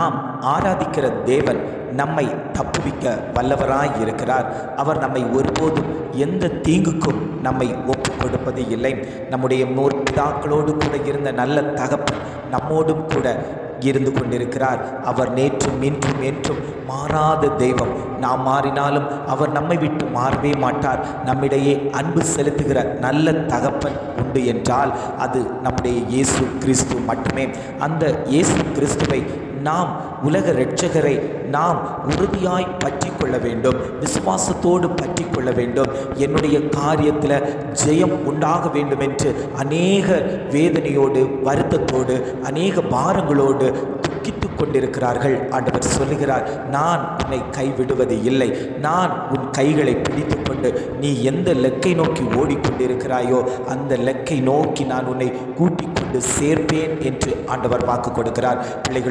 நாம் ஆராதிக்கிற தேவன் நம்மை தப்புவிக்க வல்லவராய் இருக்கிறார். அவர் நம்மை ஒருபோதும் எந்த தீங்குக்கும் நம்மை ஒப்பு கொடுப்பது இல்லை. நம்முடைய முற்பிதாக்களோடு கூட இருந்த நல்ல தகப்பன் நம்மோடும் கூட இருந்து கொண்டிருக்கிறார். அவர் நேற்றும் இன்றும் என்றும் மாறாத தெய்வம். நாம் மாறினாலும் அவர் நம்மை விட்டு மாறவே மாட்டார். நம்மிடையே அன்பு செலுத்துகிற நல்ல தகப்பன் உண்டு என்றால் அது நம்முடைய இயேசு கிறிஸ்து மட்டுமே. அந்த இயேசு கிறிஸ்துவை நாம், உலக இரட்சகரை நாம் உறுதியாய் பற்றி கொள்ள வேண்டும், விசுவாசத்தோடு பற்றி கொள்ள வேண்டும். என்னுடைய காரியத்தில் ஜெயம் உண்டாக வேண்டும் என்று அநேக வேதனையோடு, வருத்தத்தோடு, அநேக பாரங்களோடு துக்கித்து கொண்டிருக்கிறார்கள். ஆண்டவர் சொல்லுகிறார், நான் உன்னை கைவிடுவது இல்லை. நான் உன் கைகளை பிடித்து கொண்டு நீ எந்த லெக்கை நோக்கி ஓடிக்கொண்டிருக்கிறாயோ அந்த லெக்கை நோக்கி நான் உன்னை கூட்டிக் கொண்டு சேர்ப்பேன் என்று ஆண்டவர் வாக்கு கொடுக்கிறார். பிள்ளைகள்